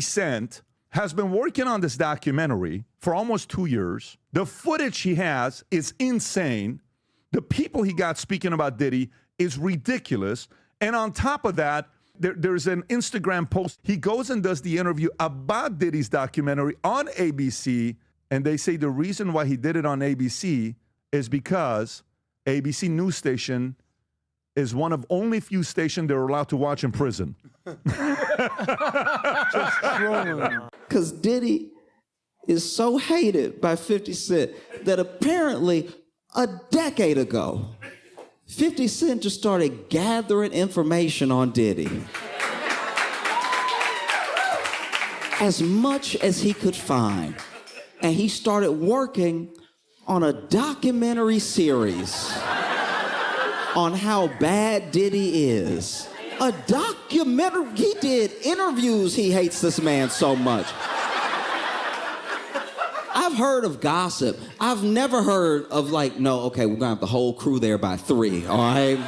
Cent has been working on this documentary for almost 2 years. The footage he has is insane. The people he got speaking about Diddy is ridiculous. And on top of that, there's an Instagram post. He goes and does the interview about Diddy's documentary on ABC. And they say the reason why he did it on ABC is because ABC news station is one of only few stations they're allowed to watch in prison. Just trolling. Because Diddy is so hated by 50 Cent that apparently a decade ago, 50 Cent just started gathering information on Diddy. As much as he could find. And he started working on a documentary series on how bad Diddy is. A documentary, he did interviews, he hates this man so much. I've heard of gossip. I've never heard of like, no, okay, we're gonna have the whole crew there by 3, all right?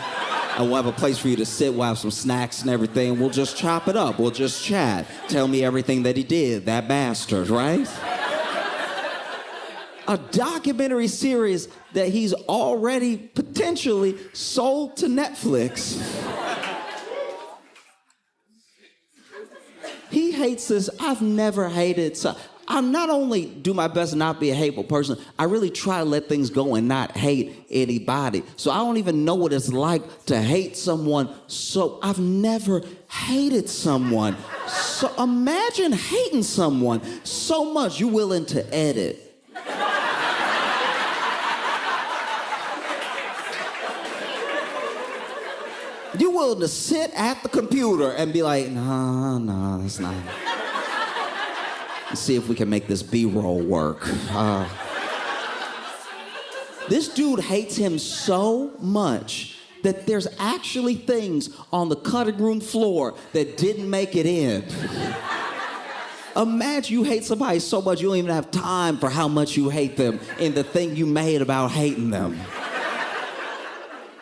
And we'll have a place for you to sit, we'll have some snacks and everything, we'll just chop it up, we'll just chat. Tell me everything that he did, that bastard, right? A documentary series that he's already potentially sold to Netflix. He hates this. I've never hated. So I not only do my best to not be a hateful person, I really try to let things go and not hate anybody. So I don't even know what it's like to hate someone. So I've never hated someone. So imagine hating someone so much you're willing to edit. You're willing to sit at the computer and be like, no, that's not. Let's see if we can make this B-roll work. This dude hates him so much that there's actually things on the cutting room floor that didn't make it in. Imagine you hate somebody so much you don't even have time for how much you hate them in the thing you made about hating them.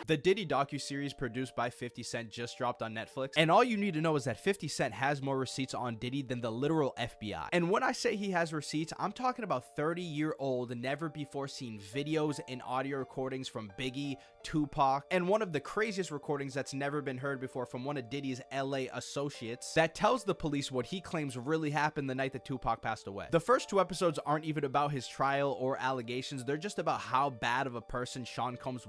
The Diddy docuseries produced by 50 Cent just dropped on Netflix, and all you need to know is that 50 Cent has more receipts on Diddy than the literal FBI. And when I say he has receipts, I'm talking about 30-year-old, never-before-seen videos and audio recordings from Biggie, Tupac, and one of the craziest recordings that's never been heard before from one of Diddy's LA associates that tells the police what he claims really happened the night that Tupac passed away. The first 2 episodes aren't even about his trial or allegations, they're just about how bad of a person Sean Combs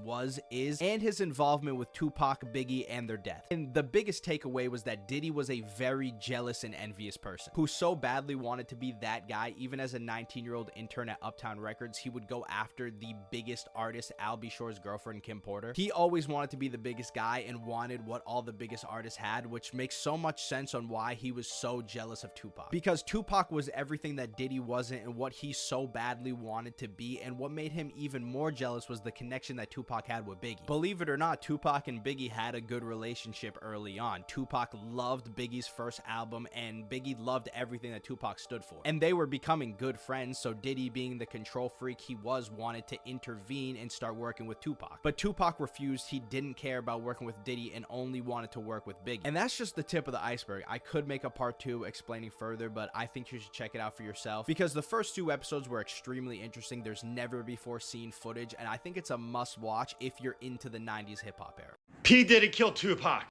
is, and his involvement with Tupac, Biggie, and their death. And the biggest takeaway was that Diddy was a very jealous and envious person who so badly wanted to be that guy. Even as a 19-year-old intern at Uptown Records, he would go after the biggest artist, Al B. Sure's girlfriend, Kim Porter. He always wanted to be the biggest guy and wanted what all the biggest artists had, which makes so much sense on why he was so jealous of Tupac. Because Tupac was everything that Diddy wasn't and what he so badly wanted to be, and what made him even more jealous was the connection that Tupac had with Biggie. Believe it or not, Tupac and Biggie had a good relationship early on. Tupac loved Biggie's first album, and Biggie loved everything that Tupac stood for. And they were becoming good friends, so Diddy, being the control freak he was, wanted to intervene and start working with Tupac. But Tupac refused. He didn't care about working with Diddy and only wanted to work with Biggie. And that's just the tip of the iceberg. I could make a part 2 explaining further, but I think you should check it out for yourself, because the first 2 episodes were extremely interesting. There's never before seen footage, and I think it's a must watch if you're into the 90s hip-hop era. P. Diddy killed Tupac.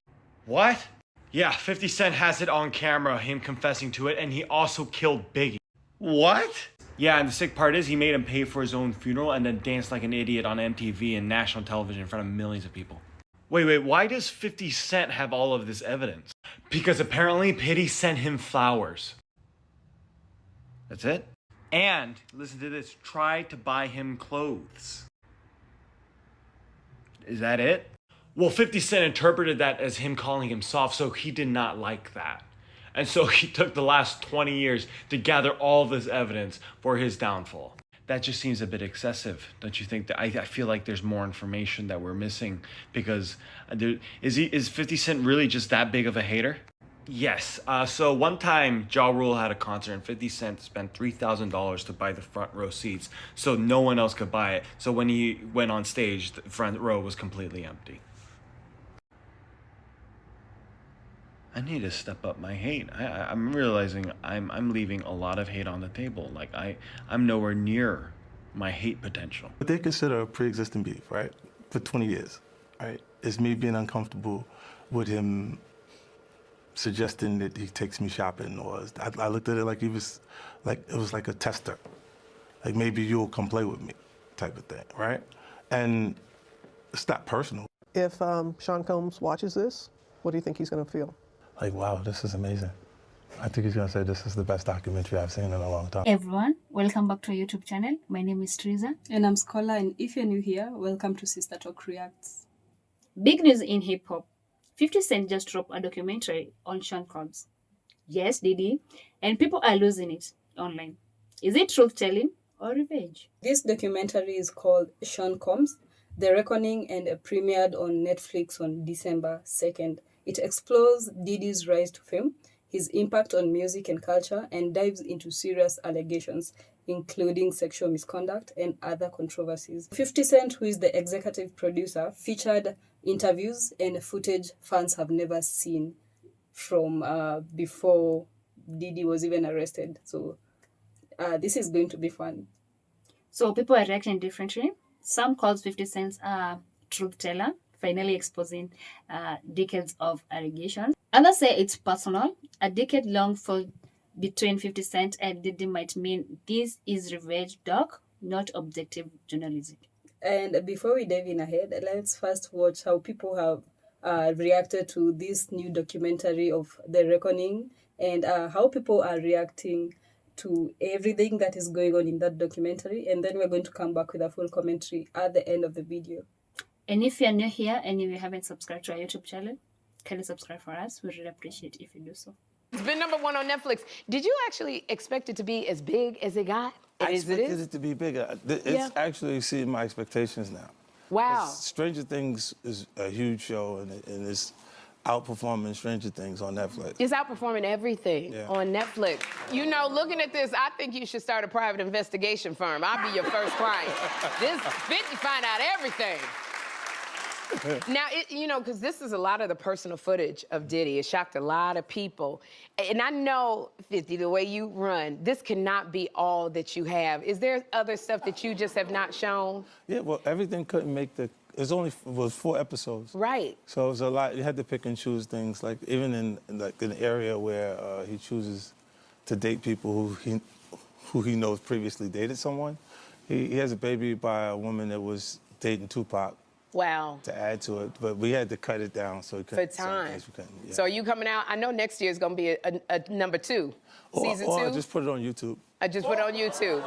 What? Yeah, 50 Cent has it on camera, him confessing to it, and he also killed Biggie. What? Yeah, and the sick part is he made him pay for his own funeral and then danced like an idiot on MTV and national television in front of millions of people. Wait, why does 50 Cent have all of this evidence? Because apparently Diddy sent him flowers. That's it? And, listen to this, tried to buy him clothes. Is that it? Well, 50 Cent interpreted that as him calling him soft, so he did not like that. And so he took the last 20 years to gather all this evidence for his downfall. That just seems a bit excessive, don't you think? That I feel like there's more information that we're missing, because is 50 Cent really just that big of a hater? Yes. So one time, Ja Rule had a concert, and 50 Cent spent $3,000 to buy the front row seats, so no one else could buy it. So when he went on stage, the front row was completely empty. I need to step up my hate. I'm realizing I'm leaving a lot of hate on the table. Like I'm nowhere near my hate potential. What they consider a pre-existing beef, right? For 20 years, right? Is me being uncomfortable with him suggesting that he takes me shopping, or I looked at it like it was like a tester. Like maybe you'll come play with me type of thing, right? And it's not personal. If Sean Combs watches this, what do you think he's going to feel? Like, wow, this is amazing. I think he's going to say this is the best documentary I've seen in a long time. Everyone, welcome back to our YouTube channel. My name is Teresa. And I'm Scholar, and if you're new here, welcome to Sistalk Reacts. Big news in hip-hop. 50 Cent just dropped a documentary on Sean Combs. Yes, Diddy. And people are losing it online. Is it truth-telling or revenge? This documentary is called Sean Combs, The Reckoning, and it premiered on Netflix on December 2nd. It explores Diddy's rise to fame, his impact on music and culture, and dives into serious allegations, including sexual misconduct and other controversies. 50 Cent, who is the executive producer, featured interviews and footage fans have never seen from before Diddy was even arrested. So this is going to be fun. So people are reacting differently. Some calls 50 Cent a truth teller, finally exposing decades of allegations. Others say it's personal. A decade-long fight between 50 Cent and Diddy might mean this is revenge doc, not objective journalism. And before we dive in ahead, let's first watch how people have reacted to this new documentary of The Reckoning, and how people are reacting to everything that is going on in that documentary. And then we're going to come back with a full commentary at the end of the video. And if you're new here and if you haven't subscribed to our YouTube channel, kindly subscribe for us. We really appreciate if you do so. It's been #1 on Netflix. Did you actually expect it to be as big as it got? I expected it to be bigger. It's actually exceeding my expectations now. Wow. Stranger Things is a huge show, and it's outperforming Stranger Things on Netflix. It's outperforming everything on Netflix. You know, looking at this, I think you should start a private investigation firm. I'll be your first client. This 50 find out everything. Now, you know, because this is a lot of the personal footage of Diddy. It shocked a lot of people. And I know, 50, the way you run, this cannot be all that you have. Is there other stuff that you just have not shown? Yeah, well, everything couldn't make the... It was 4 episodes. Right. So it was a lot. You had to pick and choose things. Like, even in an area where he chooses to date people who he knows previously dated someone. He has a baby by a woman that was dating Tupac. Wow. To add to it, but we had to cut it down so it couldn't. For time. Yeah. So are you coming out? I know next year is going to be a #2, season 2. Or I just put it on YouTube. I just put it on YouTube.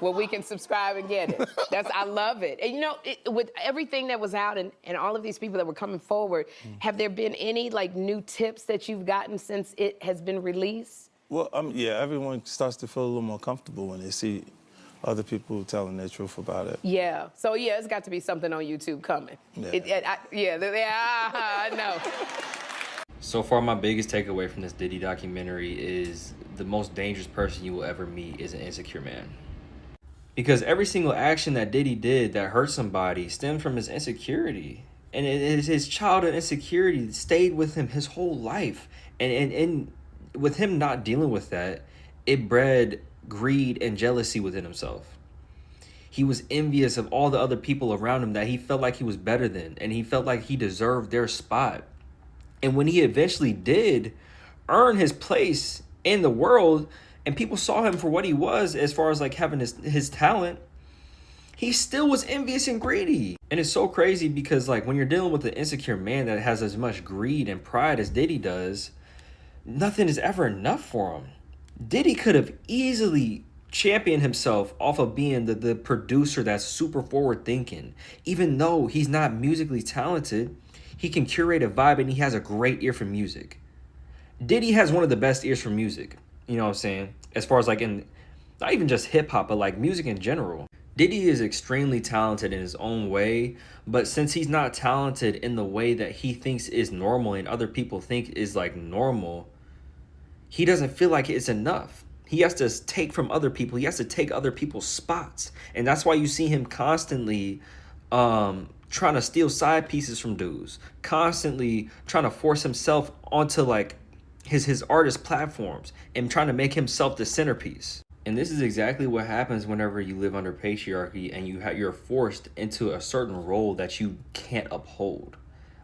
Well, we can subscribe and get it. I love it. And you know, with everything that was out and all of these people that were coming forward, have there been any like new tips that you've gotten since it has been released? Well, yeah, everyone starts to feel a little more comfortable when they see other people telling their truth about it. Yeah. So yeah, it's got to be something on YouTube coming. Yeah. I know. So far, my biggest takeaway from this Diddy documentary is the most dangerous person you will ever meet is an insecure man. Because every single action that Diddy did that hurt somebody stemmed from his insecurity. And it is his childhood insecurity that stayed with him his whole life. And with him not dealing with that, it bred greed and jealousy within himself. He was envious of all the other people around him that he felt like he was better than, and he felt like he deserved their spot. And when he eventually did earn his place in the world and people saw him for what he was as far as like having his talent, he still was envious and greedy. And it's so crazy because like when you're dealing with an insecure man that has as much greed and pride as Diddy does, nothing is ever enough for him. Diddy could have easily championed himself off of being the producer that's super forward thinking. Even though he's not musically talented, he can curate a vibe and he has a great ear for music. Diddy has one of the best ears for music, you know what I'm saying? As far as like in, not even just hip hop, but like music in general. Diddy is extremely talented in his own way, but since he's not talented in the way that he thinks is normal and other people think is like normal, he doesn't feel like it's enough. He has to take from other people. He has to take other people's spots. And that's why you see him constantly trying to steal side pieces from dudes, constantly trying to force himself onto like his artist platforms and trying to make himself the centerpiece. And this is exactly what happens whenever you live under patriarchy and you're forced into a certain role that you can't uphold.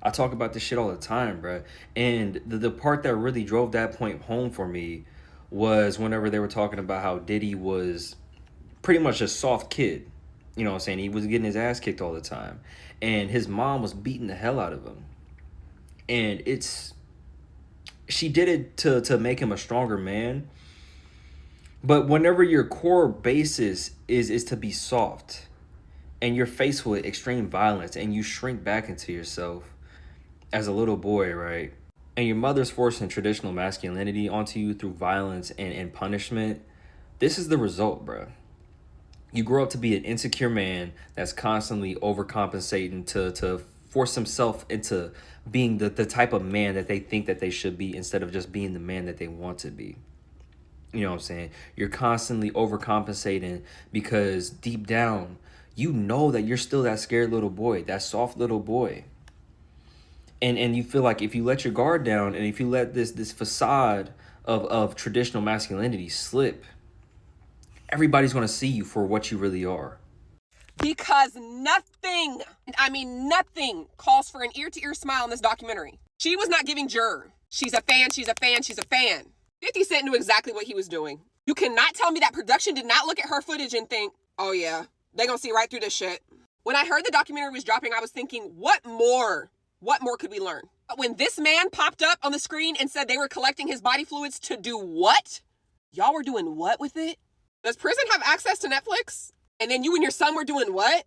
I talk about this shit all the time, bro. And the part that really drove that point home for me was whenever they were talking about how Diddy was pretty much a soft kid. You know what I'm saying? He was getting his ass kicked all the time. And his mom was beating the hell out of him. And she did it to make him a stronger man. But whenever your core basis is to be soft and you're faced with extreme violence and you shrink back into yourself as a little boy, right? And your mother's forcing traditional masculinity onto you through violence and punishment, this is the result, bro. You grow up to be an insecure man that's constantly overcompensating to force himself into being the type of man that they think that they should be instead of just being the man that they want to be. You know what I'm saying? You're constantly overcompensating because deep down, you know that you're still that scared little boy, that soft little boy. And you feel like if you let your guard down and if you let this facade of traditional masculinity slip, everybody's going to see you for what you really are. Because nothing, I mean nothing, calls for an ear-to-ear smile in this documentary. She was not giving juror. She's a fan, she's a fan, she's a fan. 50 Cent knew exactly what he was doing. You cannot tell me that production did not look at her footage and think, oh yeah, they gonna see right through this shit. When I heard the documentary was dropping, I was thinking, what more could we learn? But when this man popped up on the screen and said they were collecting his body fluids to do what? Y'all were doing what with it? Does prison have access to Netflix? And then you and your son were doing what?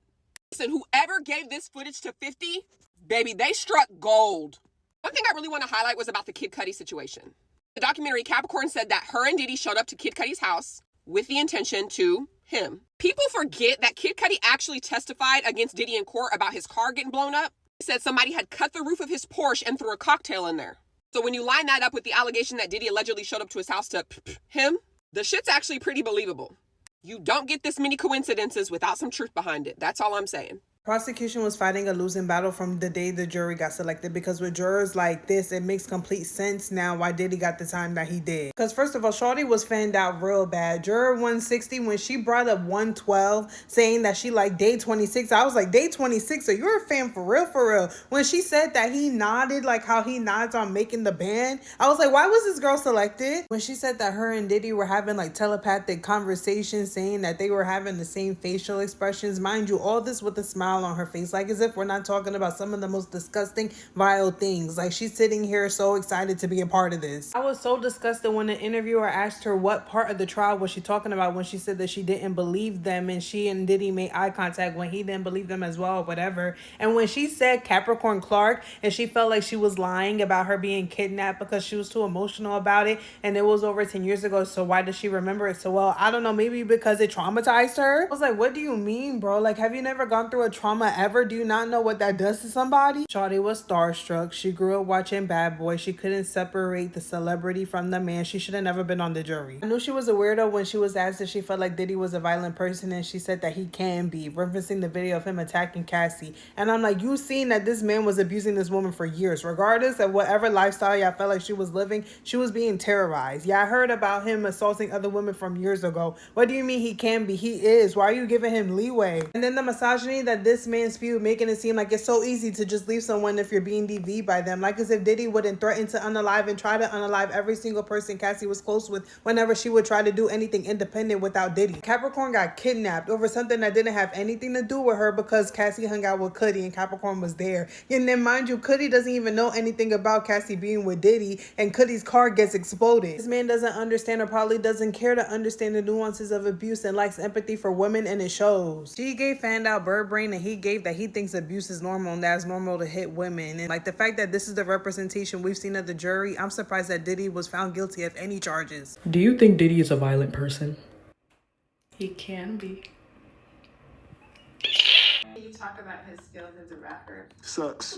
Listen, whoever gave this footage to 50, baby, they struck gold. One thing I really want to highlight was about the Kid Cudi situation. The documentary, Capricorn said that her and Diddy showed up to Kid Cudi's house with the intention to him. People forget that Kid Cudi actually testified against Diddy in court about his car getting blown up. He said somebody had cut the roof of his Porsche and threw a cocktail in there. So when you line that up with the allegation that Diddy allegedly showed up to his house to him, the shit's actually pretty believable. You don't get this many coincidences without some truth behind it. That's all I'm saying. Prosecution was fighting a losing battle from the day the jury got selected, because with jurors like this, it makes complete sense now why Diddy got the time that he did. Because first of all, Shawty was fanned out real bad. Juror 160, when she brought up 112, saying that she liked day 26, I was like, day 26? So you're a fan for real, for real. When she said that he nodded, like how he nods on making the band, I was like, why was this girl selected? When she said that her and Diddy were having like telepathic conversations, saying that they were having the same facial expressions, mind you, all this with a smile on her face, like as if we're not talking about some of the most disgusting, vile things. Like she's sitting here so excited to be a part of this. I was so disgusted when the interviewer asked her what part of the trial was she talking about when she said that she didn't believe them and she and Diddy made eye contact when he didn't believe them as well, whatever. And when she said Capricorn Clark and she felt like she was lying about her being kidnapped because she was too emotional about it and it was over 10 years ago, so why does she remember it so well? I don't know, maybe because it traumatized her. I was like, what do you mean, bro? Like, have you never gone through a trauma ever? Do you not know what that does to somebody? Shawty was starstruck. She grew up watching Bad Boy. She couldn't separate the celebrity from the man. She should have never been on the jury. I knew she was a weirdo when she was asked if she felt like Diddy was a violent person, and she said that he can be, referencing the video of him attacking Cassie. And I'm like, you seen that this man was abusing this woman for years. Regardless of whatever lifestyle y'all felt like she was living, she was being terrorized. Yeah, I heard about him assaulting other women from years ago. What do you mean he can be? He is. Why are you giving him leeway? And then the misogyny that this man spewed, making it seem like it's so easy to just leave someone if you're being DV'd by them. Like as if Diddy wouldn't threaten to unalive and try to unalive every single person Cassie was close with whenever she would try to do anything independent without Diddy. Capricorn got kidnapped over something that didn't have anything to do with her because Cassie hung out with Cudi and Capricorn was there. And then mind you, Cudi doesn't even know anything about Cassie being with Diddy, and Cudi's car gets exploded. This man doesn't understand, or probably doesn't care to understand, the nuances of abuse and lacks empathy for women, and it shows. She gave fanned out bird brain, and he gave that he thinks abuse is normal and that's normal to hit women. And like the fact that this is the representation we've seen of the jury, I'm surprised that Diddy was found guilty of any charges. Do you think Diddy is a violent person? He can be. Can you talk about his skills as a rapper? Sucks.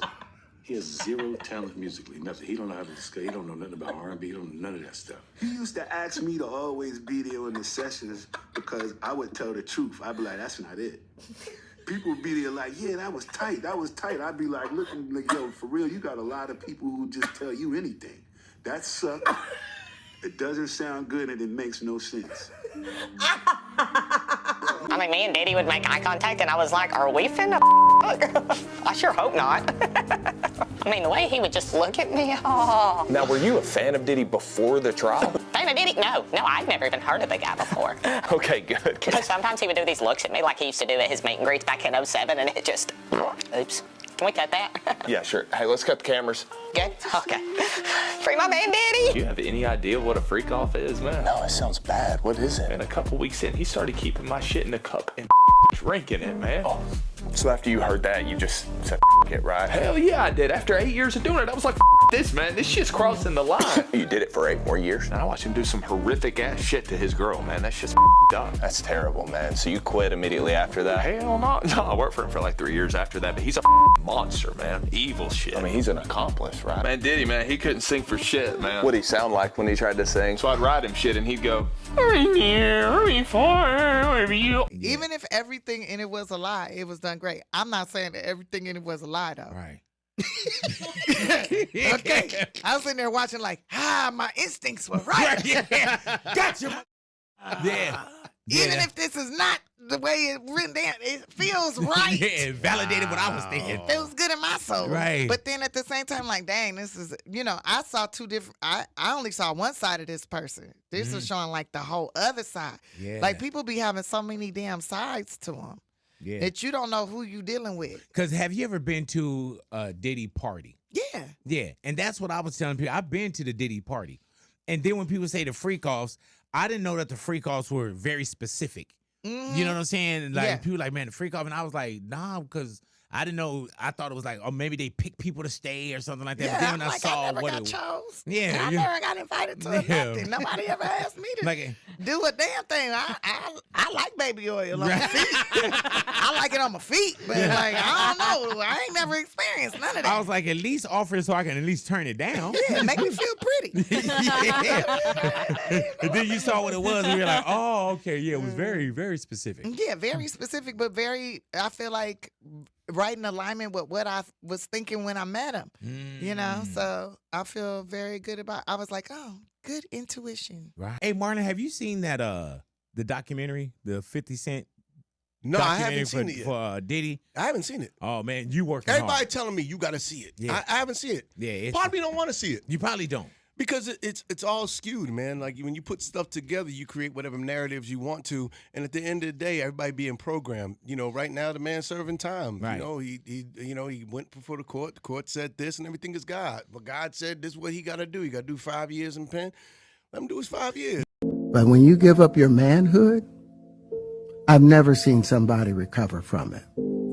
He has zero talent musically, nothing. He don't know how to discuss. He don't know nothing about R&B. He don't know none of that stuff. He used to ask me to always be there in the sessions because I would tell the truth. I'd be like, that's not it. people would be there like, yeah, that was tight. That was tight. I'd be like, looking like, yo, for real, you got a lot of people who just tell you anything. That sucks. It doesn't sound good and it makes no sense. I mean, me and Diddy would make eye contact, and I was like, are we finna fuck? I sure hope not. I mean, the way he would just look at me, oh. Now, were you a fan of Diddy before the trial? Fan of Diddy? No, I'd never even heard of the guy before. Okay, good. Because sometimes he would do these looks at me like he used to do at his meet and greets back in 07, and it just, oops. Can we cut that? Yeah, sure. Hey, let's cut the cameras. Good? Okay. Free my man, Diddy. Do you have any idea what a freak off is, man? No, it sounds bad. What is it? And a couple weeks in, he started keeping my shit in a cup and drinking it, man. Oh, so after you heard that, you just said it, right? Hell yeah, I did. After 8 years of doing it, I was like, this, man. This shit's crossing the line. You did it for 8 more years? And I watched him do some horrific ass shit to his girl, man. That's just dumb. That's terrible, man. So you quit immediately after that? Hell no. No, I worked for him for like 3 years after that, but he's a monster, man. Evil shit. I mean, he's an accomplice, right? Man, Diddy, man, he couldn't sing for shit, man. What'd he sound like when he tried to sing? So I'd ride him shit and he'd go, even if everything in it was a lie, it was done great. I'm not saying that everything in it was a lie, though. Right. Okay. I was sitting there watching like, my instincts were right. Gotcha. Yeah. Even if this is not the way it written down, it feels right. Yeah, it validated what I was thinking. It feels good in my soul. Right. But then at the same time, like, dang, this is, I saw two different, I only saw one side of this person. This was showing like the whole other side. Yeah. Like, people be having so many damn sides to them that you don't know who you dealing with. Because have you ever been to a Diddy party? Yeah. Yeah. And that's what I was telling people. I've been to the Diddy party. And then when people say the freak offs, I didn't know that the freak offs were very specific. Mm-hmm. You know what I'm saying? Like people like, man, the freak off. And I was like, nah, because I didn't know. I thought it was like, oh, maybe they pick people to stay or something like that. Yeah, but then when I'm I like, saw I never what got it chose. Yeah. I never got invited to nothing. Nobody ever asked me to do a damn thing. I like baby oil on my feet. I like it on my feet, but like, I don't know. I ain't never experienced none of that. I was like, at least offer it so I can at least turn it down. Yeah, make me feel pretty. And then you saw what it was, and you're like, oh, okay, yeah, it was very, very specific. Yeah, very specific, but very, I feel like, right in alignment with what I was thinking when I met him. You know, so I feel very good about, I was like, oh, good intuition. Right. Hey, Marlon, have you seen that the documentary, the 50 Cent? No, I haven't seen it yet. For Diddy? I haven't seen it. Oh, man, you working Everybody hard. telling me you got to see it. Yeah. I haven't seen it. Yeah, probably don't want to see it. You probably don't. Because it's all skewed, man. Like when you put stuff together, you create whatever narratives you want to, and at the end of the day, everybody being programmed. You know, right now the man's serving time. Right. You know, he went before the court. The court said this, and everything is God. But God said this is what he got to do. He got to do 5 years in pen. Let him do his 5 years. But when you give up your manhood, I've never seen somebody recover from it.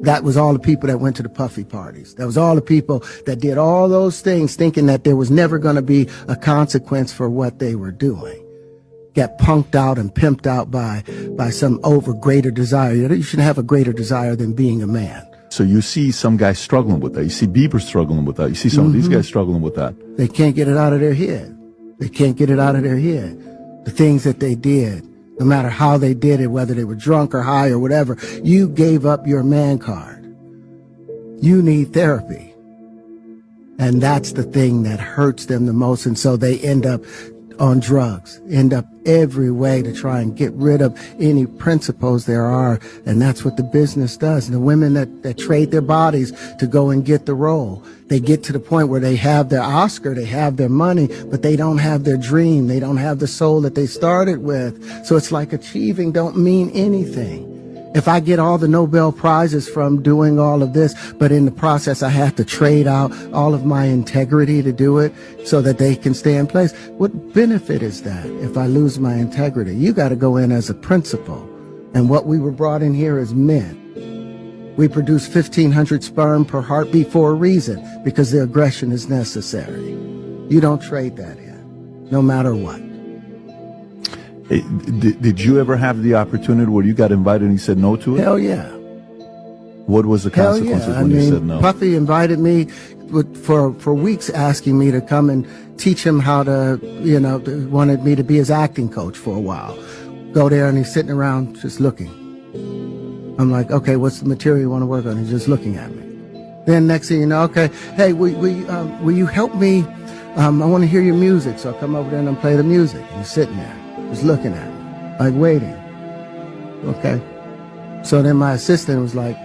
That was all the people that went to the puffy parties. That was all the people that did all those things thinking that there was never going to be a consequence for what they were doing. Get punked out and pimped out by some greater desire. You shouldn't have a greater desire than being a man. So you see some guys struggling with that. You see Bieber struggling with that. You see some of these guys struggling with that. They can't get it out of their head. They can't get it out of their head. The things that they did, no matter how they did it, whether they were drunk or high or whatever, you gave up your man card. You need therapy. And that's the thing that hurts them the most. And so they end up on drugs, end up every way to try and get rid of any principles there are. And that's what the business does. And the women that trade their bodies to go and get the role, they get to the point where they have their Oscar, they have their money, but they don't have their dream. They don't have the soul that they started with. So it's like achieving don't mean anything. If I get all the Nobel Prizes from doing all of this, but in the process I have to trade out all of my integrity to do it so that they can stay in place, what benefit is that if I lose my integrity? You got to go in as a principal. And what we were brought in here as men. We produce 1,500 sperm per heartbeat for a reason, because the aggression is necessary. You don't trade that in, no matter what. Did you ever have the opportunity where you got invited and you said no to it? Hell yeah. What was the consequences when you said no? Puffy invited me for weeks, asking me to come and teach him how to, wanted me to be his acting coach for a while. Go there and he's sitting around just looking. I'm like, okay, what's the material you want to work on? He's just looking at me. Then next thing you know, okay, hey, will you help me? I want to hear your music. So I come over there and I play the music. And he's sitting there, just looking at me, like waiting. Okay. So then my assistant was like,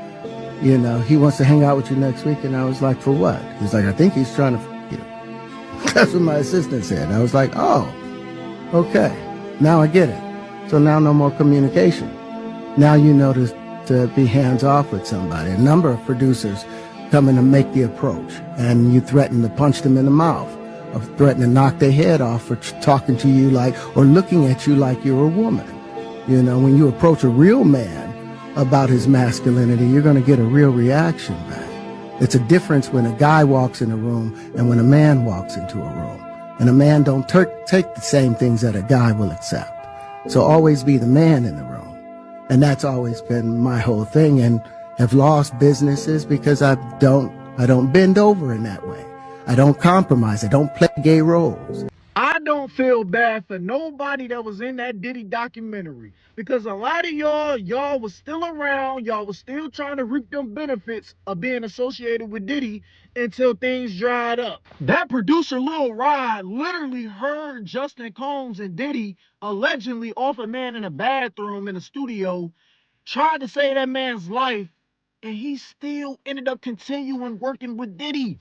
you know, he wants to hang out with you next week. And I was like, for what? He's like, I think he's trying to f you. That's what my assistant said. I was like, oh, okay. Now I get it. So now no more communication. Now you know to be hands off with somebody. A number of producers come in and make the approach, and you threaten to punch them in the mouth, or threaten to knock their head off for talking to you like, or looking at you like you're a woman. You know, when you approach a real man about his masculinity, you're going to get a real reaction back. It's a difference when a guy walks in a room and when a man walks into a room. And a man don't take the same things that a guy will accept. So always be the man in the room. And that's always been my whole thing, and have lost businesses because I don't bend over in that way. I don't compromise. I don't play gay roles. I don't feel bad for nobody that was in that Diddy documentary, because a lot of y'all was still around. Y'all was still trying to reap them benefits of being associated with Diddy until things dried up. That producer Lil Rod literally heard Justin Combs and Diddy allegedly off a man in a bathroom in a studio, tried to save that man's life, and he still ended up continuing working with Diddy.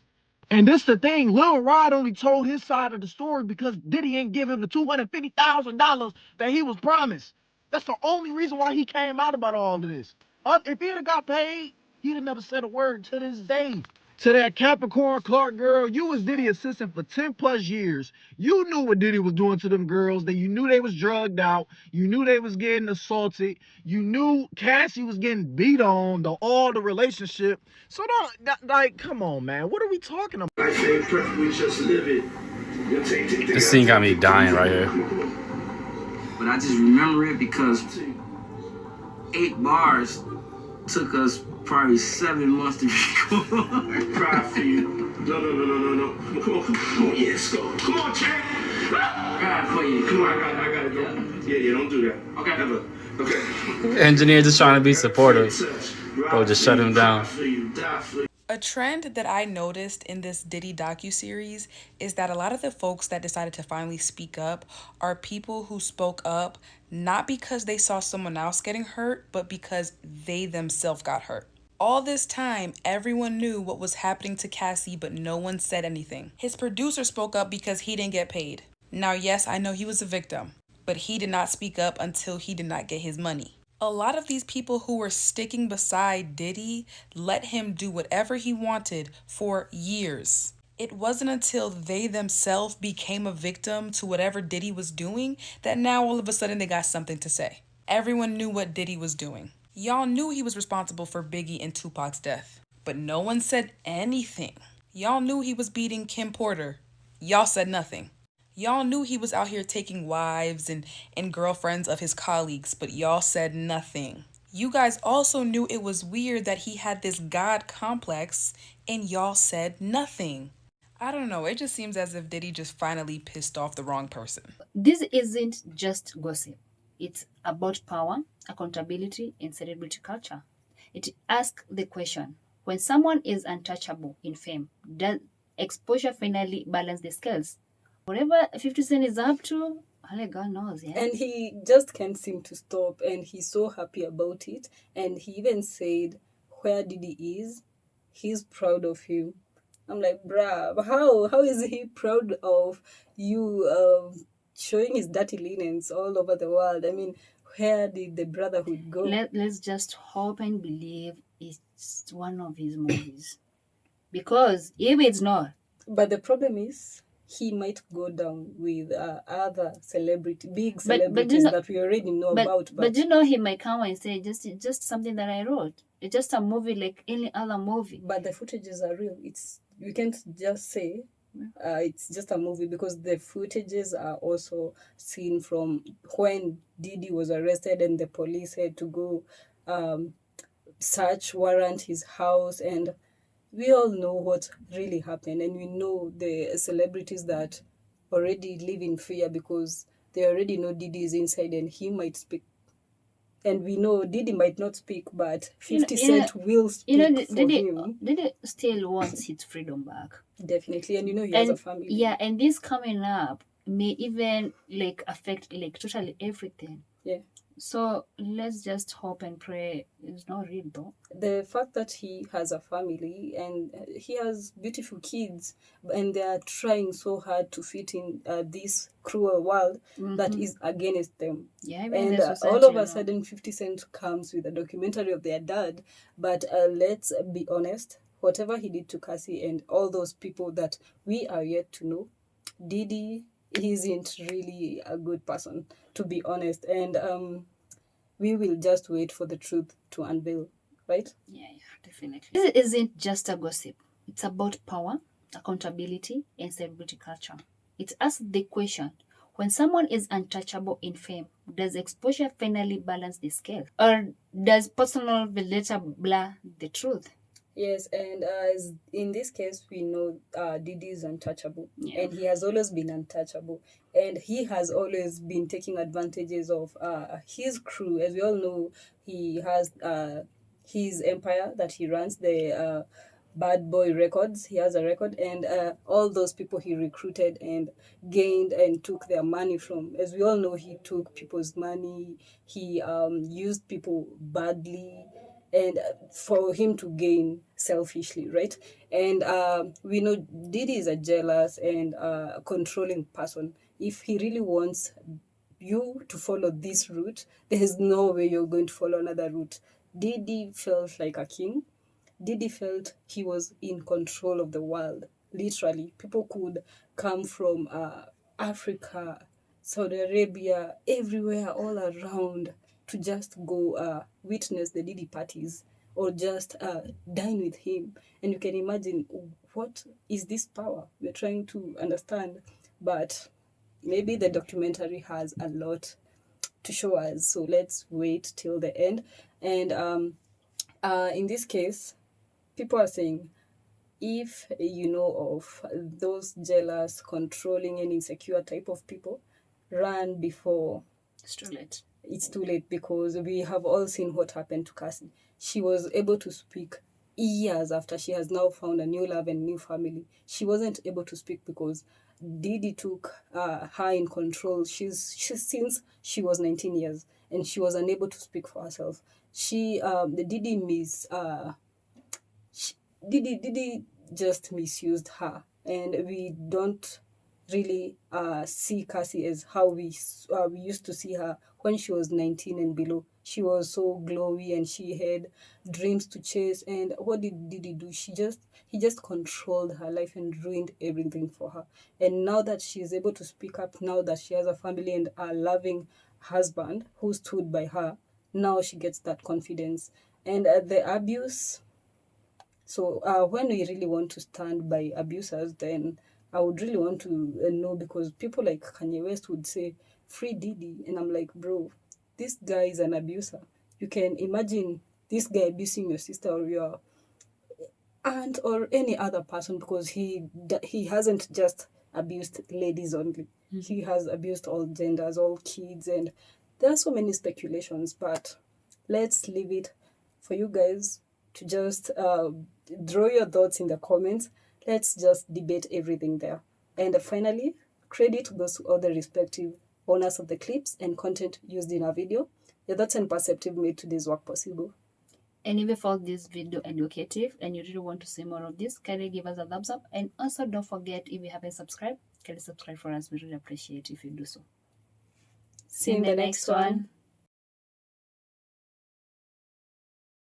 And this the thing, Lil Rod only told his side of the story because Diddy ain't give him the $250,000 that he was promised. That's the only reason why he came out about all of this. If he'd have got paid, he'd have never said a word to this day. To that Capricorn Clark girl, you was Diddy assistant for 10 plus years. You knew what Diddy was doing to them girls. That you knew they was drugged out. You knew they was getting assaulted. You knew Cassie was getting beat on, all the relationship. So like, come on, man. What are we talking about? I say preferably just live it. This scene got me dying right here. But I just remember it because 8 bars took us probably 7 months to record. I cry for you. No. Come on, yeah, let's go. Come on, Jack. Cry for you. Come on, I gotta go. Yeah, don't do that. Okay. Never. Okay. Engineer just trying to be supportive. Bro, just shut him down. A trend that I noticed in this Diddy docuseries is that a lot of the folks that decided to finally speak up are people who spoke up not because they saw someone else getting hurt, but because they themselves got hurt. All this time, everyone knew what was happening to Cassie, but no one said anything. His producer spoke up because he didn't get paid. Now, yes, I know he was a victim, but he did not speak up until he did not get his money. A lot of these people who were sticking beside Diddy let him do whatever he wanted for years. It wasn't until they themselves became a victim to whatever Diddy was doing that now all of a sudden they got something to say. Everyone knew what Diddy was doing. Y'all knew he was responsible for Biggie and Tupac's death, but no one said anything. Y'all knew he was beating Kim Porter. Y'all said nothing. Y'all knew he was out here taking wives and girlfriends of his colleagues, but y'all said nothing. You guys also knew it was weird that he had this God complex, and y'all said nothing. I don't know, it just seems as if Diddy just finally pissed off the wrong person. This isn't just gossip. It's about power, accountability, and celebrity culture. It asks the question, when someone is untouchable in fame, does exposure finally balance the scales? Whatever 50 Cent is up to, only God knows, yeah. And he just can't seem to stop, and he's so happy about it. And he even said, where Diddy is, he's proud of him. I'm like, bruh, how is he proud of you showing his dirty linens all over the world? I mean, where did the brotherhood go? Let's just hope and believe it's one of his movies. Because if it's not... But the problem is, he might go down with other big celebrities that we already know about. But you know, he might come and say, just something that I wrote. It's just a movie like any other movie. But the footages are real. We can't just say it's just a movie, because the footages are also seen from when Diddy was arrested and the police had to go search warrant his house, and we all know what really happened, and we know the celebrities that already live in fear because they already know Diddy is inside and he might speak And we know Diddy might not speak, but You know, 50 Cent will speak for him. Diddy still wants his freedom back. Definitely, and he has a family. Yeah, and this coming up may even like affect like totally everything. Yeah. So let's just hope and pray it's not real though. The fact that he has a family and he has beautiful kids, and they are trying so hard to fit in this cruel world that is against them. Yeah, and all of a sudden 50 Cent comes with a documentary of their dad. But let's be honest, whatever he did to Cassie and all those people that we are yet to know, Diddy isn't really a good person, to be honest. And we will just wait for the truth to unveil, right? Yeah, definitely. This isn't just a gossip. It's about power, accountability, and celebrity culture. It asks the question, when someone is untouchable in fame, does exposure finally balance the scale? Or does personal vendetta blur the truth? Yes, and as in this case, we know Diddy is untouchable, and he has always been untouchable, and he has always been taking advantages of his crew. As we all know, he has his empire that he runs, the Bad Boy Records. He has a record, and all those people he recruited and gained and took their money from. As we all know, he took people's money. He used people badly, and for him to gain selfishly, right? And we know Diddy is a jealous and controlling person. If he really wants you to follow this route, there is no way you're going to follow another route. Diddy felt like a king. Diddy felt he was in control of the world. Literally, people could come from Africa, Saudi Arabia, everywhere, all around, to just go witness the Diddy parties or just dine with him. And you can imagine, what is this power? We're trying to understand, but maybe the documentary has a lot to show us. So let's wait till the end. And in this case, people are saying, if you know of those jealous, controlling, and insecure type of people, run before it's too late. It's too late, because we have all seen what happened to Cassie. She was able to speak years after she has now found a new love and new family. She wasn't able to speak because Diddy took her in control. She's since she was 19 years, and she was unable to speak for herself. Diddy just misused her, and we don't really see Cassie as how we used to see her when she was 19 and below. She was so glowy, and she had dreams to chase. And what did Diddy do? He just controlled her life and ruined everything for her. And now that she is able to speak up, now that she has a family and a loving husband who stood by her, now she gets that confidence. And the abuse. So when we really want to stand by abusers, then I would really want to know, because people like Kanye West would say, free Diddy. And I'm like, bro, this guy is an abuser. You can imagine this guy abusing your sister or your aunt or any other person, because he hasn't just abused ladies only. Mm-hmm. He has abused all genders, all kids. And there are so many speculations, but let's leave it for you guys to just draw your thoughts in the comments. Let's just debate everything there. And finally, credit goes to all the respective owners of the clips and content used in our video. Your thoughts and perspective made today's work possible. And if you found this video educative and you really want to see more of this, kindly give us a thumbs up. And also don't forget, if you haven't subscribed, kindly subscribe for us. We really appreciate if you do so. See you in the next one.